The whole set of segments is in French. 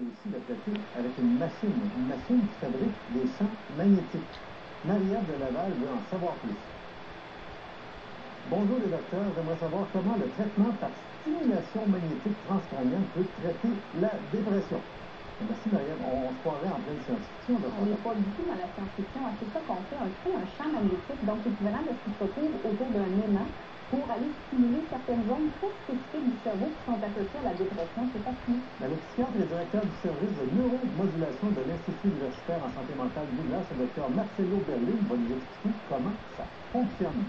aussi de traiter avec une machine qui fabrique des champs magnétiques. Marie-Ève de Laval veut en savoir plus. Bonjour les docteurs, j'aimerais savoir comment le traitement par stimulation magnétique transcrânienne peut traiter la dépression. Merci Marie-Ève, on se croirait en pleine science-fiction. On n'est pas du tout dans la science-fiction, c'est ça qu'on fait. On crée un champ magnétique, donc équivalent de ce qui se retrouve autour d'un aimant, pour aller stimuler certaines zones très spécifiques du cerveau qui sont associées à la dépression. C'est fascinant. Le psychiatre et directeur du service de neuromodulation de l'Institut universitaire en santé mentale Douglas, le docteur Marcelo Berlin, va nous expliquer comment ça fonctionne.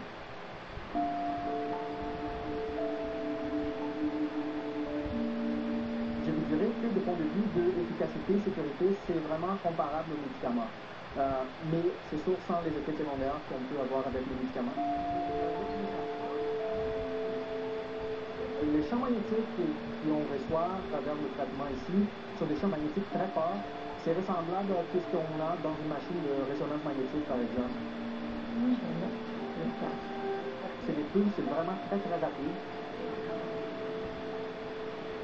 Je vous dirais que du point de vue de l'efficacité, sécurité, c'est vraiment comparable aux médicaments. Mais c'est sûr sans les effets secondaires qu'on peut avoir avec les médicaments. Les champs magnétiques qu'on reçoit à travers le traitement ici sont des champs magnétiques très forts. C'est ressemblable à ce qu'on a dans une machine de résonance magnétique, par exemple. C'est des pulses, c'est vraiment très très rapide.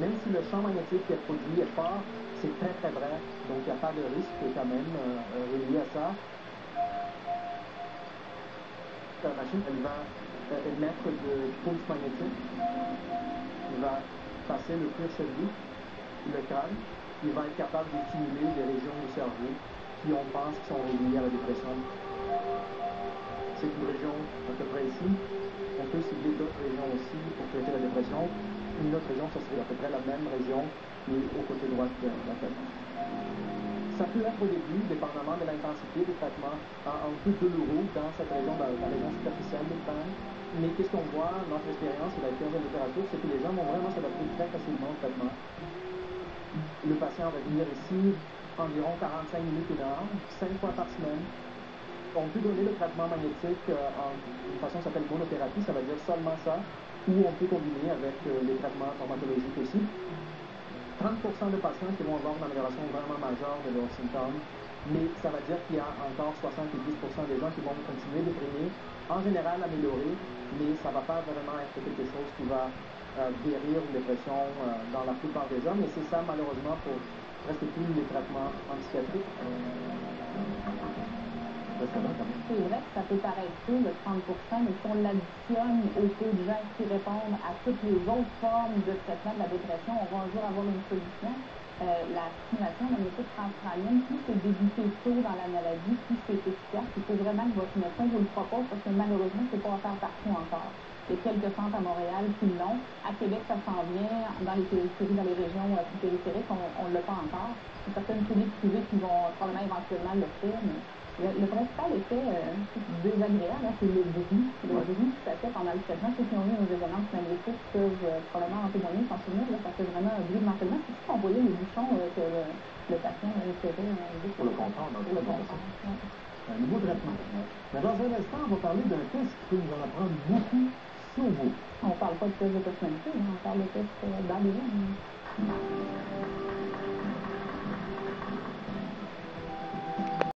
Même si le champ magnétique qui est produit est fort, c'est très très bref, donc il n'y a pas de risque quand même relié à ça. La machine, elle va émettre de pulses magnétiques, il va passer le cuir chevelu, le crâne, il va être capable de stimuler des régions du cerveau qui on pense sont reliées à la dépression. C'est une région à peu près ici. On peut cibler d'autres régions aussi pour traiter la dépression. Une autre région, ça serait à peu près la même région, mais au côté droit de la tête. Ça peut être au début, dépendamment de l'intensité du traitement, un peu douloureux dans cette région, dans la région superficielle du crâne. Mais qu'est-ce qu'on voit, notre expérience et l'expérience de la littérature, c'est que les gens vont vraiment s'adapter très facilement au traitement. Le patient va venir ici environ 45 minutes, 1 heure, 5 fois par semaine. On peut donner le traitement magnétique d'une façon qui s'appelle monothérapie, ça veut dire seulement ça, ou on peut combiner avec les traitements pharmacologiques aussi. 30% de patients qui vont avoir une amélioration vraiment majeure de leurs symptômes, mais ça veut dire qu'il y a encore 70% des gens qui vont continuer déprimés, en général améliorés, mais ça ne va pas vraiment être quelque chose qui va guérir une dépression dans la plupart des gens, mais c'est ça malheureusement pour presque tous les traitements en psychiatrie. C'est vrai que ça peut paraître peu, le 30%, mais si on l'additionne au taux de gens qui répondent à toutes les autres formes de traitement de la dépression, on va un jour avoir une solution. La stimulation magnétique transcrânienne, plus c'est débuté tôt dans la maladie, plus c'est efficace. Il faut vraiment que votre médecin vous le propose parce que malheureusement, c'est pas offert partout encore. Il y a quelques centres à Montréal qui l'ont. À Québec, ça s'en vient. Dans les périphéries, dans les régions plus périphériques, on ne l'a pas encore. Il y a certaines cliniques privées qui vont probablement éventuellement l'offrir, mais le principal effet désagréable, c'est le bruit. Le bruit que ça fait pendant le traitement. Ceux qui ont eu une résonance magnétique peuvent probablement en témoigner, s'en souvenir. Ça fait vraiment un bruit de martèlement. C'est juste qu'on voyait le bouchon que le patient insérait. Pour le comprendre. Un nouveau traitement. Mais dans un instant, on va parler d'un test qui peut nous en apprendre beaucoup sur vous. On ne parle pas de test de personnalité, on parle de test d'ADN.